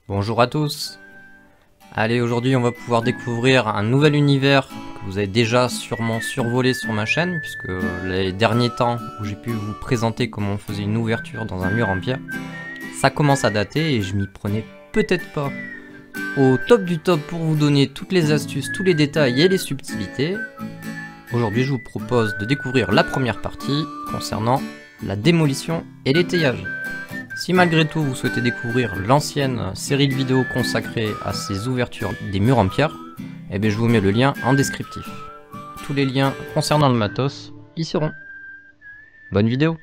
Bonjour à tous. Allez, aujourd'hui on va pouvoir découvrir un nouvel univers que vous avez déjà sûrement survolé sur ma chaîne, puisque les derniers temps où j'ai pu vous présenter comment on faisait une ouverture dans un mur en pierre, ça commence à dater et je m'y prenais peut-être pas au top du top pour vous donner toutes les astuces, tous les détails et les subtilités. Aujourd'hui je vous propose de découvrir la première partie concernant la démolition et l'étayage. Si malgré tout vous souhaitez découvrir l'ancienne série de vidéos consacrée à ces ouvertures des murs en pierre, eh bien je vous mets le lien en descriptif. Tous les liens concernant le matos y seront. Bonne vidéo!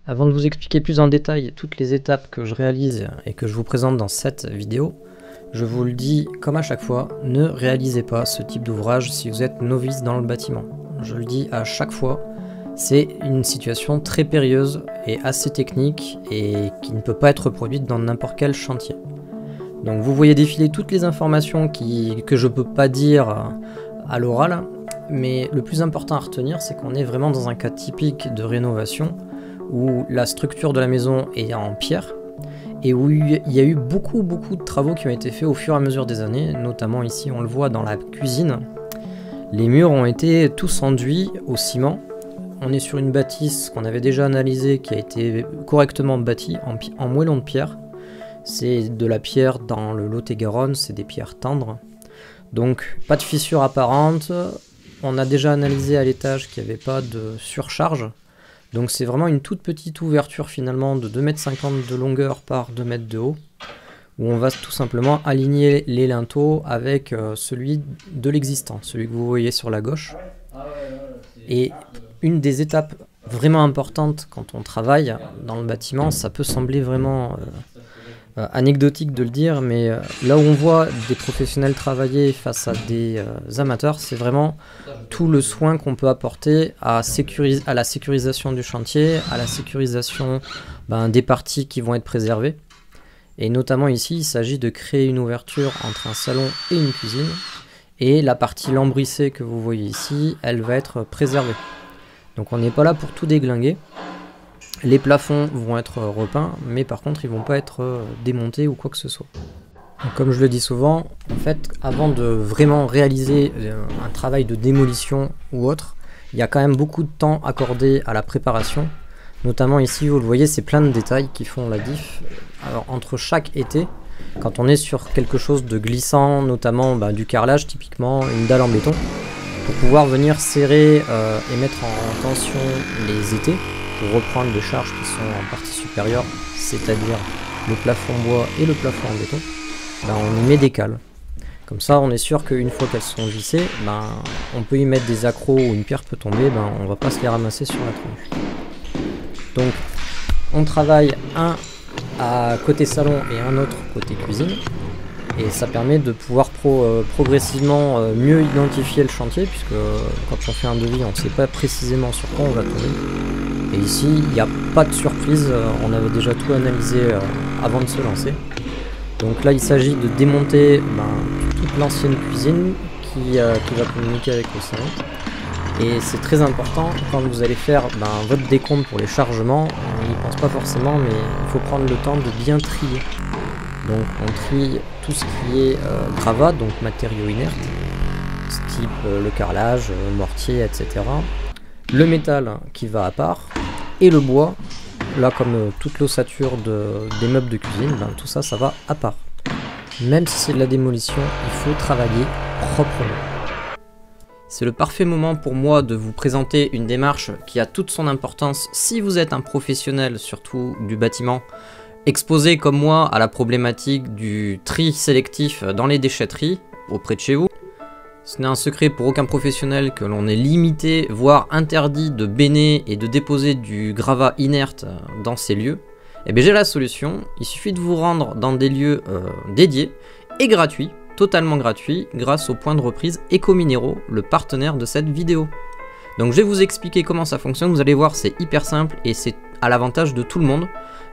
Avant de vous expliquer plus en détail toutes les étapes que je réalise et que je vous présente dans cette vidéo, je vous le dis comme à chaque fois, ne réalisez pas ce type d'ouvrage si vous êtes novice dans le bâtiment. Je le dis à chaque fois, c'est une situation très périlleuse et assez technique et qui ne peut pas être reproduite dans n'importe quel chantier. Donc vous voyez défiler toutes les informations que je peux pas dire à l'oral, mais le plus important à retenir, c'est qu'on est vraiment dans un cas typique de rénovation où la structure de la maison est en pierre et où il y a eu beaucoup de travaux qui ont été faits au fur et à mesure des années, notamment ici on le voit dans la cuisine. Les murs ont été tous enduits au ciment. On est sur une bâtisse qu'on avait déjà analysée qui a été correctement bâtie en moellon de pierre. C'est de la pierre dans le Lot-et-Garonne, c'est des pierres tendres. Donc pas de fissures apparentes. On a déjà analysé à l'étage qu'il n'y avait pas de surcharge. Donc c'est vraiment une toute petite ouverture finalement de 2,50 m de longueur par 2 m de haut, où on va tout simplement aligner les linteaux avec celui de l'existant, celui que vous voyez sur la gauche. Et une des étapes vraiment importantes quand on travaille dans le bâtiment, ça peut sembler vraiment anecdotique de le dire, mais là où on voit des professionnels travailler face à des amateurs, c'est vraiment tout le soin qu'on peut apporter à la sécurisation du chantier, à la sécurisation des parties qui vont être préservées. Et notamment ici, il s'agit de créer une ouverture entre un salon et une cuisine, et la partie lambrissée que vous voyez ici, elle va être préservée. Donc on n'est pas là pour tout déglinguer. Les plafonds vont être repeints, mais par contre ils vont pas être démontés ou quoi que ce soit. Donc, comme je le dis souvent, en fait, avant de vraiment réaliser un travail de démolition ou autre, il y a quand même beaucoup de temps accordé à la préparation. Notamment ici, vous le voyez, c'est plein de détails qui font la diff. Alors entre chaque été, quand on est sur quelque chose de glissant, notamment du carrelage, typiquement une dalle en béton, pour pouvoir venir serrer et mettre en tension les étais, pour reprendre les charges qui sont en partie supérieure, c'est-à-dire le plafond bois et le plafond en béton, on y met des cales. Comme ça, on est sûr qu'une fois qu'elles sont vissées, on peut y mettre des accros où une pierre peut tomber, on va pas se les ramasser sur la tronche. Donc, on travaille un à côté salon et un autre côté cuisine, et ça permet de pouvoir progressivement mieux identifier le chantier, puisque quand on fait un devis, on ne sait pas précisément sur quoi on va tomber. Et ici, il n'y a pas de surprise, on avait déjà tout analysé avant de se lancer. Donc là, il s'agit de démonter toute l'ancienne cuisine qui va communiquer avec le salon. Et c'est très important, quand vous allez faire votre décompte pour les chargements, on n'y pense pas forcément, mais il faut prendre le temps de bien trier. Donc on trie tout ce qui est gravat, donc matériaux inertes, type le carrelage, mortier, etc. Le métal qui va à part, et le bois, là comme toute l'ossature des meubles de cuisine, tout ça, ça va à part. Même si c'est de la démolition, il faut travailler proprement. C'est le parfait moment pour moi de vous présenter une démarche qui a toute son importance si vous êtes un professionnel, surtout du bâtiment, exposé comme moi à la problématique du tri sélectif dans les déchetteries auprès de chez vous. Ce n'est un secret pour aucun professionnel que l'on est limité, voire interdit de béner et de déposer du gravat inerte dans ces lieux. Et bien j'ai la solution, il suffit de vous rendre dans des lieux dédiés et gratuits, totalement gratuits, grâce au point de reprise Ecominero, le partenaire de cette vidéo. Donc je vais vous expliquer comment ça fonctionne, vous allez voir c'est hyper simple et c'est à l'avantage de tout le monde.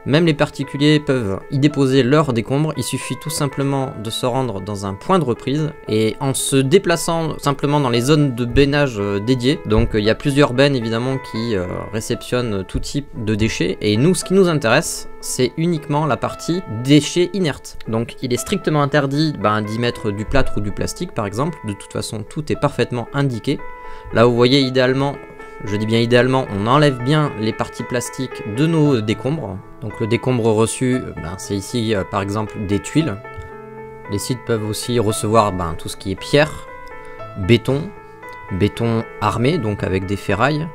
Même les particuliers peuvent y déposer leurs décombres, il suffit tout simplement de se rendre dans un point de reprise et en se déplaçant simplement dans les zones de bénage dédiées. Donc il y a plusieurs bennes évidemment qui réceptionnent tout type de déchets et nous ce qui nous intéresse c'est uniquement la partie déchets inertes. Donc il est strictement interdit d'y mettre du plâtre ou du plastique par exemple, de toute façon tout est parfaitement indiqué. Là vous voyez idéalement, je dis bien idéalement, on enlève bien les parties plastiques de nos décombres. Donc le décombre reçu, c'est ici par exemple des tuiles. Les sites peuvent aussi recevoir tout ce qui est pierre, béton armé, donc avec des ferrailles,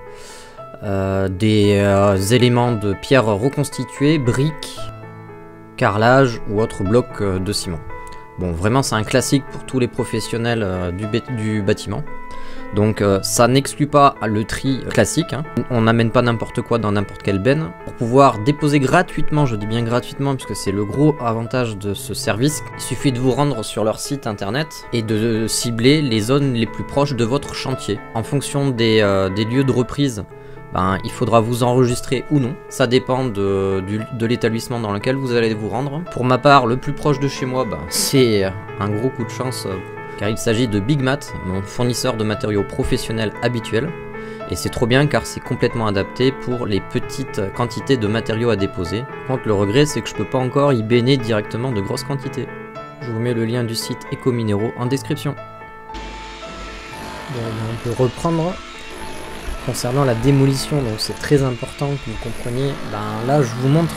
des éléments de pierre reconstitués, briques, carrelage ou autres blocs de ciment. Bon, vraiment c'est un classique pour tous les professionnels du bâtiment. Donc ça n'exclut pas le tri classique, hein. On n'amène pas n'importe quoi dans n'importe quelle benne. Pour pouvoir déposer gratuitement, je dis bien gratuitement puisque c'est le gros avantage de ce service, il suffit de vous rendre sur leur site internet et de cibler les zones les plus proches de votre chantier. En fonction des lieux de reprise, il faudra vous enregistrer ou non, ça dépend de l'établissement dans lequel vous allez vous rendre. Pour ma part, le plus proche de chez moi, c'est un gros coup de chance car il s'agit de Big Mat, mon fournisseur de matériaux professionnels habituel. Et c'est trop bien car c'est complètement adapté pour les petites quantités de matériaux à déposer. Par contre, le regret, c'est que je peux pas encore y béner directement de grosses quantités. Je vous mets le lien du site Ecominero en description. Bon, on peut reprendre. Concernant la démolition, donc c'est très important que vous compreniez. Là, je vous montre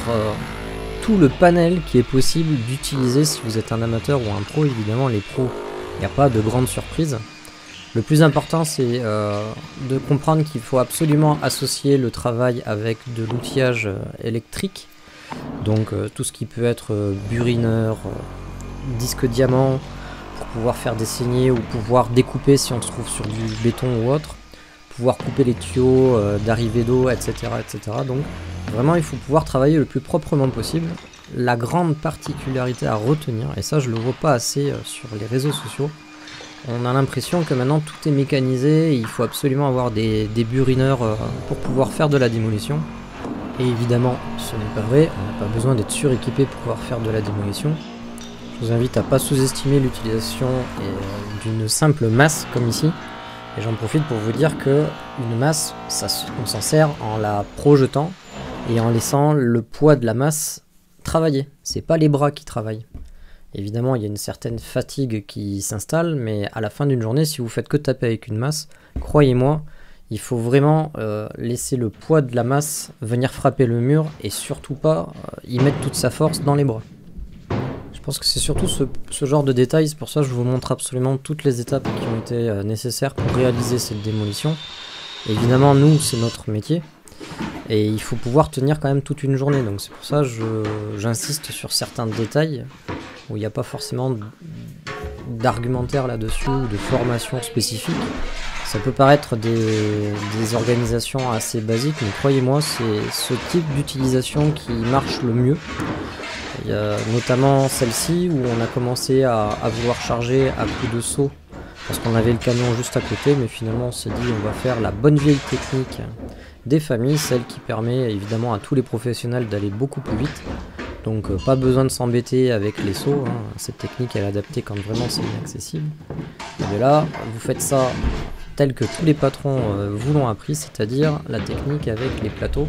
tout le panel qui est possible d'utiliser si vous êtes un amateur ou un pro. Évidemment, les pros, il n'y a pas de grande surprise. Le plus important, c'est de comprendre qu'il faut absolument associer le travail avec de l'outillage électrique. Donc tout ce qui peut être burineur, disque diamant, pour pouvoir faire des saignées ou pouvoir découper si on se trouve sur du béton ou autre. Pouvoir couper les tuyaux d'arrivée d'eau, etc., etc. Donc vraiment, il faut pouvoir travailler le plus proprement possible. La grande particularité à retenir, et ça je le vois pas assez sur les réseaux sociaux, on a l'impression que maintenant tout est mécanisé et il faut absolument avoir des burineurs pour pouvoir faire de la démolition. Et évidemment, ce n'est pas vrai, on n'a pas besoin d'être suréquipé pour pouvoir faire de la démolition. Je vous invite à pas sous-estimer l'utilisation d'une simple masse comme ici. Et j'en profite pour vous dire que une masse, on s'en sert en la projetant et en laissant le poids de la masse travailler. C'est pas les bras qui travaillent. Évidemment, il y a une certaine fatigue qui s'installe, mais à la fin d'une journée, si vous faites que taper avec une masse, croyez-moi, il faut vraiment laisser le poids de la masse venir frapper le mur et surtout pas y mettre toute sa force dans les bras. Je pense que c'est surtout ce genre de détails, c'est pour ça que je vous montre absolument toutes les étapes qui ont été nécessaires pour réaliser cette démolition. Et évidemment, nous, c'est notre métier. Et il faut pouvoir tenir quand même toute une journée. Donc c'est pour ça que j'insiste sur certains détails où il n'y a pas forcément d'argumentaire là-dessus ou de formation spécifique. Ça peut paraître des organisations assez basiques, mais croyez-moi, c'est ce type d'utilisation qui marche le mieux. Il y a notamment celle-ci où on a commencé à vouloir charger à coups de seau parce qu'on avait le camion juste à côté, mais finalement on s'est dit on va faire la bonne vieille technique des familles, celle qui permet évidemment à tous les professionnels d'aller beaucoup plus vite. Donc pas besoin de s'embêter avec les seaux, hein. Cette technique elle est adaptée quand vraiment c'est inaccessible. Et là, vous faites ça tel que tous les patrons vous l'ont appris, c'est-à-dire la technique avec les plateaux.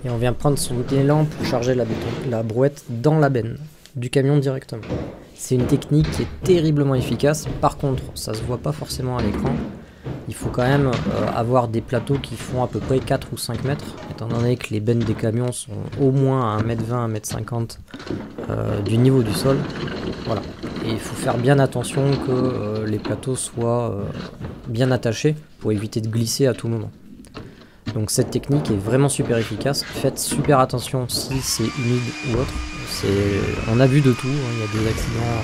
Et on vient prendre son élan pour charger la brouette dans la benne du camion directement. C'est une technique qui est terriblement efficace, par contre ça se voit pas forcément à l'écran. Il faut quand même avoir des plateaux qui font à peu près 4 ou 5 mètres, étant donné que les bennes des camions sont au moins à 1m20, 1m50 du niveau du sol. Voilà. Et il faut faire bien attention que les plateaux soient bien attachés pour éviter de glisser à tout moment. Donc cette technique est vraiment super efficace. Faites super attention si c'est humide ou autre. On a vu de tout, hein. Il y a des accidents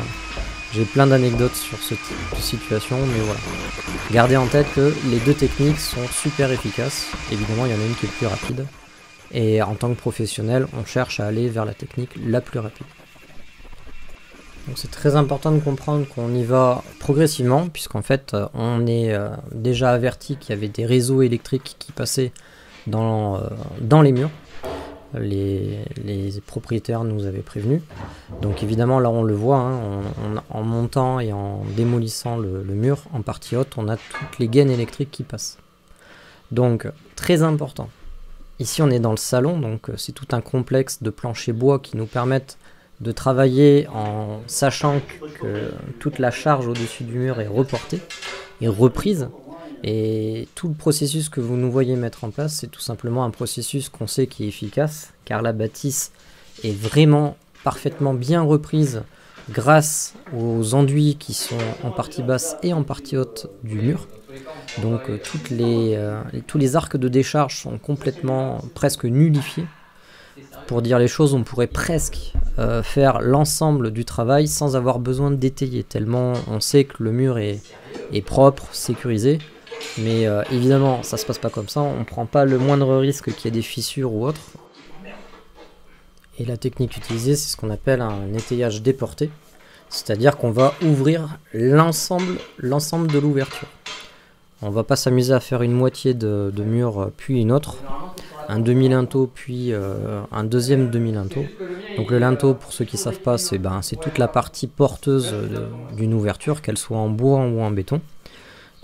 J'ai plein d'anecdotes sur ce type de situation, mais voilà. Gardez en tête que les deux techniques sont super efficaces. Évidemment, il y en a une qui est plus rapide. Et en tant que professionnel, on cherche à aller vers la technique la plus rapide. Donc c'est très important de comprendre qu'on y va progressivement, puisqu'en fait, on est déjà averti qu'il y avait des réseaux électriques qui passaient dans les murs. Les propriétaires nous avaient prévenus. Donc évidemment là on le voit, hein, en montant et en démolissant le mur en partie haute, on a toutes les gaines électriques qui passent. Donc très important. Ici on est dans le salon, donc c'est tout un complexe de planchers bois qui nous permettent de travailler en sachant que toute la charge au-dessus du mur est reportée et reprise. Et tout le processus que vous nous voyez mettre en place, c'est tout simplement un processus qu'on sait qui est efficace, car la bâtisse est vraiment parfaitement bien reprise grâce aux enduits qui sont en partie basse et en partie haute du mur. Donc tous les arcs de décharge sont complètement presque nullifiés. Pour dire les choses, on pourrait presque faire l'ensemble du travail sans avoir besoin d'étayer, tellement on sait que le mur est propre, sécurisé. Mais évidemment, ça se passe pas comme ça, on prend pas le moindre risque qu'il y ait des fissures ou autre. Et la technique utilisée, c'est ce qu'on appelle un étayage déporté, c'est-à-dire qu'on va ouvrir l'ensemble de l'ouverture. On va pas s'amuser à faire une moitié de mur puis une autre, un demi-linteau puis un deuxième demi-linteau. Donc le linteau, pour ceux qui savent pas, c'est toute la partie porteuse d'une ouverture, qu'elle soit en bois ou en béton.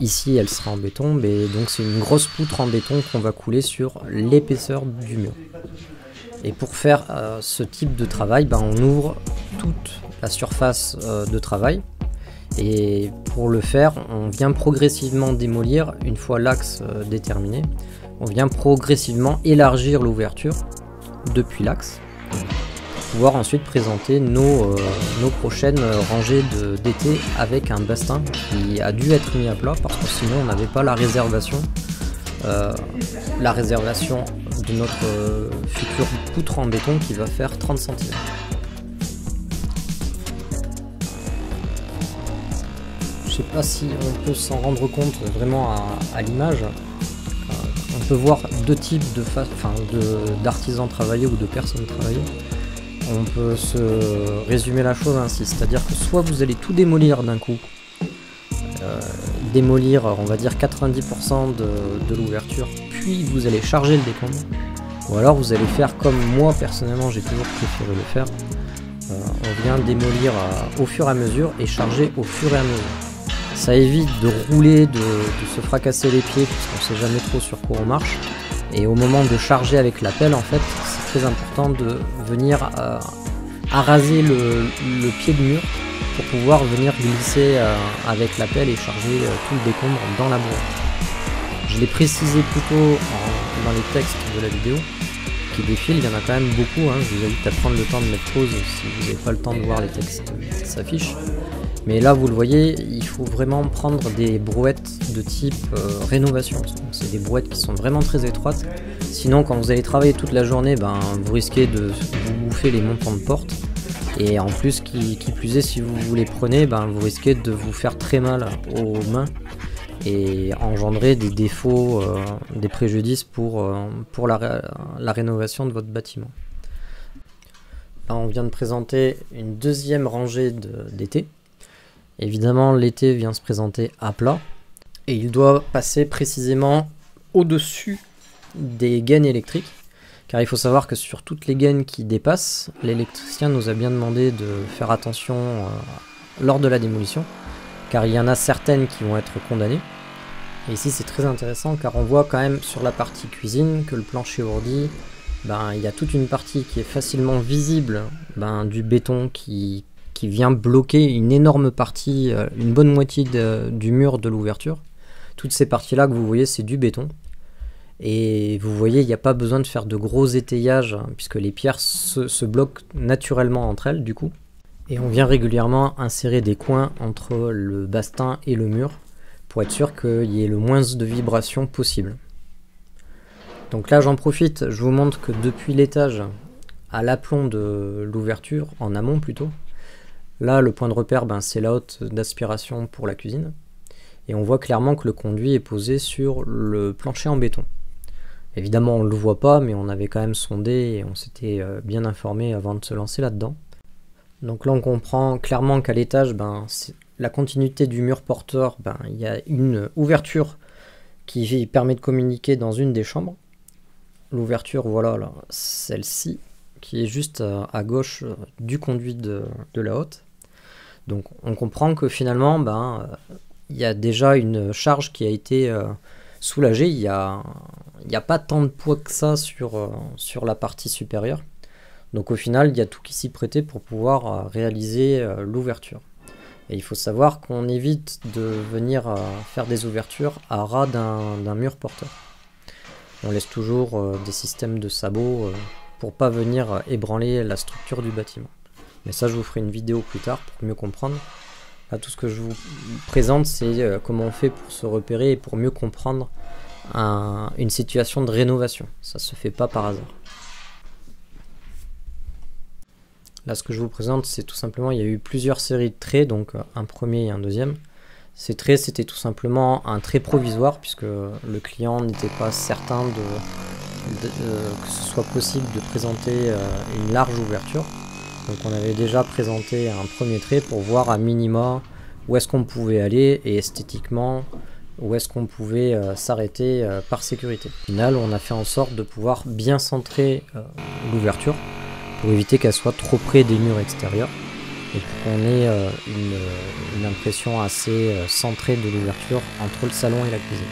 Ici, elle sera en béton, mais donc c'est une grosse poutre en béton qu'on va couler sur l'épaisseur du mur. Et pour faire ce type de travail, on ouvre toute la surface de travail. Et pour le faire, on vient progressivement démolir, une fois l'axe déterminé, on vient progressivement élargir l'ouverture depuis l'axe, pour pouvoir ensuite présenter nos prochaines rangées d'été avec un bastin qui a dû être mis à plat parce que sinon on n'avait pas la réservation de notre future poutre en béton qui va faire 30 cm. Je sais pas si on peut s'en rendre compte vraiment à l'image. On peut voir deux types d'artisans travailler ou de personnes travailler. On peut se résumer la chose ainsi, c'est-à-dire que soit vous allez tout démolir d'un coup, démolir on va dire 90% de l'ouverture, puis vous allez charger le décombre, ou alors vous allez faire comme moi personnellement j'ai toujours préféré le faire, on vient démolir au fur et à mesure et charger au fur et à mesure. Ça évite de rouler, de se fracasser les pieds puisqu'on sait jamais trop sur quoi on marche. Et au moment de charger avec la pelle, en fait, c'est très important de venir araser le pied de mur pour pouvoir venir glisser avec la pelle et charger tout le décombre dans la boîte. Je l'ai précisé plus tôt dans les textes de la vidéo qui défilent, il y en a quand même beaucoup, hein. Je vous invite à prendre le temps de mettre pause si vous n'avez pas le temps de voir les textes qui s'affichent. Mais là, vous le voyez, il faut vraiment prendre des brouettes de type rénovation. C'est des brouettes qui sont vraiment très étroites. Sinon, quand vous allez travailler toute la journée, vous risquez de vous bouffer les montants de porte. Et en plus, qui plus est, si vous les prenez, vous risquez de vous faire très mal aux mains et engendrer des défauts, des préjudices pour la rénovation de votre bâtiment. Là, on vient de présenter une deuxième rangée d'été. Évidemment, l'été vient se présenter à plat et il doit passer précisément au-dessus des gaines électriques, car il faut savoir que sur toutes les gaines qui dépassent, l'électricien nous a bien demandé de faire attention lors de la démolition, car il y en a certaines qui vont être condamnées. Et ici c'est très intéressant car on voit quand même sur la partie cuisine que le plancher ourdi, il y a toute une partie qui est facilement visible du béton qui vient bloquer une énorme partie, une bonne moitié du mur de l'ouverture. Toutes ces parties-là que vous voyez, c'est du béton. Et vous voyez, il n'y a pas besoin de faire de gros étayages, puisque les pierres se bloquent naturellement entre elles, du coup. Et on vient régulièrement insérer des coins entre le bastin et le mur, pour être sûr qu'il y ait le moins de vibrations possible. Donc là, j'en profite, je vous montre que depuis l'étage à l'aplomb de l'ouverture, en amont plutôt, Là, le point de repère, c'est la hotte d'aspiration pour la cuisine. Et on voit clairement que le conduit est posé sur le plancher en béton. Évidemment, on ne le voit pas, mais on avait quand même sondé et on s'était bien informé avant de se lancer là-dedans. Donc là, on comprend clairement qu'à l'étage, la continuité du mur porteur, il y a une ouverture qui permet de communiquer dans une des chambres. L'ouverture, voilà, là, celle-ci, qui est juste à gauche du conduit de la hotte. Donc on comprend que finalement, il y a déjà une charge qui a été soulagée. Il n'y a pas tant de poids que ça sur la partie supérieure. Donc au final, il y a tout qui s'y prêtait pour pouvoir réaliser l'ouverture. Et il faut savoir qu'on évite de venir faire des ouvertures à ras d'un mur porteur. On laisse toujours des systèmes de sabots pour pas venir ébranler la structure du bâtiment. Mais ça, je vous ferai une vidéo plus tard pour mieux comprendre. Là, tout ce que je vous présente, c'est comment on fait pour se repérer et pour mieux comprendre une situation de rénovation. Ça se fait pas par hasard. Là, ce que je vous présente, c'est tout simplement, il y a eu plusieurs séries de traits, donc un premier et un deuxième. Ces traits, c'était tout simplement un trait provisoire, puisque le client n'était pas certain que ce soit possible de présenter une large ouverture. Donc on avait déjà présenté un premier trait pour voir à minima où est-ce qu'on pouvait aller et esthétiquement où est-ce qu'on pouvait s'arrêter par sécurité. Au final, on a fait en sorte de pouvoir bien centrer l'ouverture pour éviter qu'elle soit trop près des murs extérieurs et pour qu'on ait une impression assez centrée de l'ouverture entre le salon et la cuisine.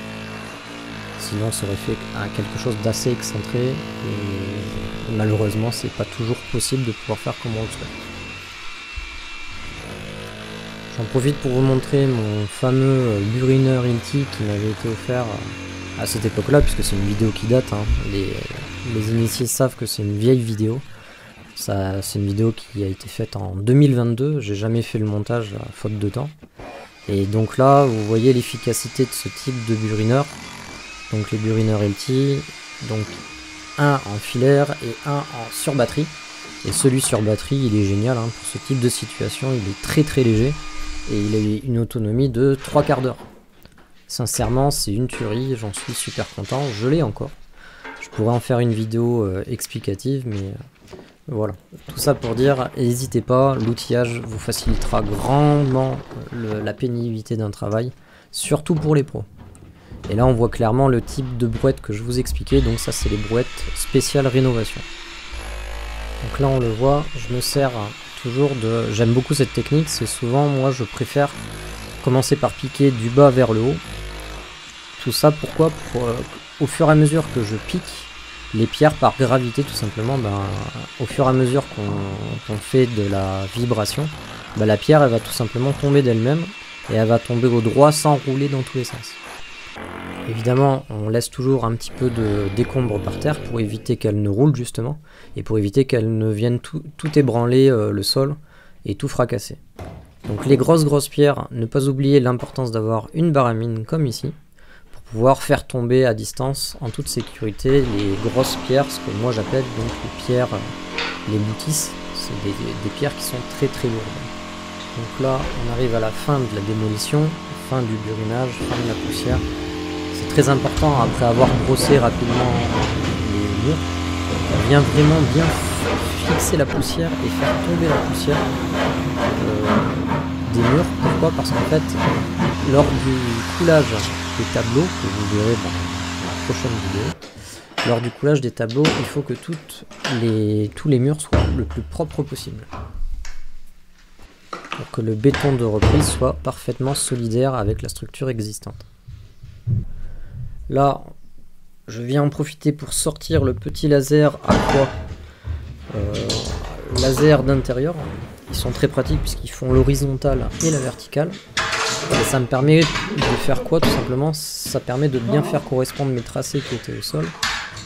Sinon, ça aurait fait quelque chose d'assez excentré et malheureusement, c'est pas toujours possible de pouvoir faire comme on le souhaite. J'en profite pour vous montrer mon fameux burineur Hilti qui m'avait été offert à cette époque-là, puisque c'est une vidéo qui date. Les initiés savent que c'est une vieille vidéo. C'est une vidéo qui a été faite en 2022. J'ai jamais fait le montage faute de temps. Et donc là, vous voyez l'efficacité de ce type de burineur. Donc les burineurs Hilti, donc un en filaire et un en sur batterie. Et celui sur batterie, il est génial pour ce type de situation. Il est très très léger et il a une autonomie de 3/4 d'heure. Sincèrement, c'est une tuerie, j'en suis super content, je l'ai encore. Je pourrais en faire une vidéo explicative, mais voilà. Tout ça pour dire, n'hésitez pas, l'outillage vous facilitera grandement la pénibilité d'un travail, surtout pour les pros. Et là on voit clairement le type de brouette que je vous expliquais, donc ça c'est les brouettes spéciales rénovation. Donc là on le voit, je me sers toujours de... J'aime beaucoup cette technique, c'est souvent, moi je préfère commencer par piquer du bas vers le haut. Tout ça pourquoi? Au fur et à mesure que je pique les pierres par gravité tout simplement, au fur et à mesure qu'on fait de la vibration, la pierre elle va tout simplement tomber d'elle-même et elle va tomber au droit sans rouler dans tous les sens. Évidemment, on laisse toujours un petit peu de décombre par terre pour éviter qu'elle ne roule justement et pour éviter qu'elle ne vienne tout ébranler le sol et tout fracasser. Donc les grosses pierres, ne pas oublier l'importance d'avoir une baramine comme ici pour pouvoir faire tomber à distance en toute sécurité les grosses pierres, ce que moi j'appelle donc les pierres, les boutisses, c'est des pierres qui sont très très lourdes. Donc là, on arrive à la fin de la démolition, fin du burinage, fin de la poussière. C'est très important, après avoir brossé rapidement les murs, on vient vraiment bien fixer la poussière et faire tomber la poussière des murs. Pourquoi? Parce qu'en fait, lors du coulage des tableaux, que vous verrez dans la prochaine vidéo, lors du coulage des tableaux, il faut que tous les murs soient le plus propre possible. Pour que le béton de reprise soit parfaitement solidaire avec la structure existante. Là, je viens en profiter pour sortir le petit laser Aqua, laser d'intérieur. Ils sont très pratiques puisqu'ils font l'horizontale et la verticale. Et ça me permet de faire quoi tout simplement? Ça permet de bien faire correspondre mes tracés qui étaient au sol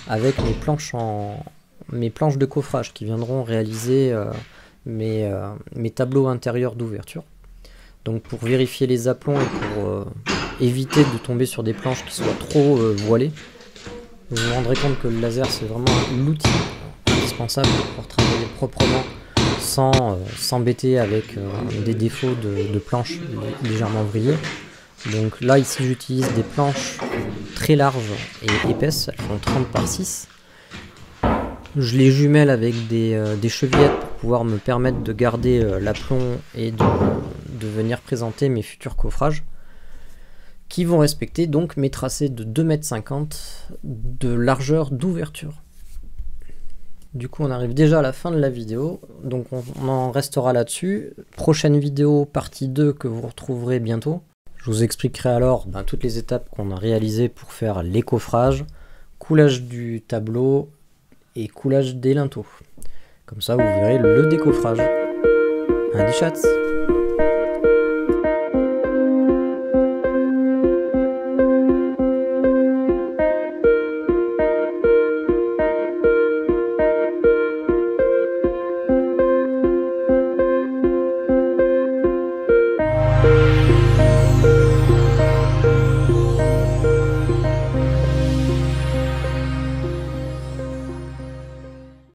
avec mes planches de coffrage qui viendront réaliser mes tableaux intérieurs d'ouverture. Donc pour vérifier les aplombs et pour éviter de tomber sur des planches qui soient trop voilées, vous vous rendrez compte que le laser c'est vraiment l'outil indispensable pour pouvoir travailler proprement sans s'embêter avec des défauts de planches légèrement vrillées. Donc là ici j'utilise des planches très larges et épaisses, elles font 30 par 6. Je les jumelle avec des chevillettes pour pouvoir me permettre de garder l'aplomb et de venir présenter mes futurs coffrages, qui vont respecter donc mes tracés de 2,50 m de largeur d'ouverture. Du coup on arrive déjà à la fin de la vidéo, donc on en restera là-dessus. Prochaine vidéo, partie 2 que vous retrouverez bientôt. Je vous expliquerai alors toutes les étapes qu'on a réalisées pour faire les coffrages, coulage du tableau et coulage des linteaux. Comme ça vous verrez le décoffrage. Adi chats!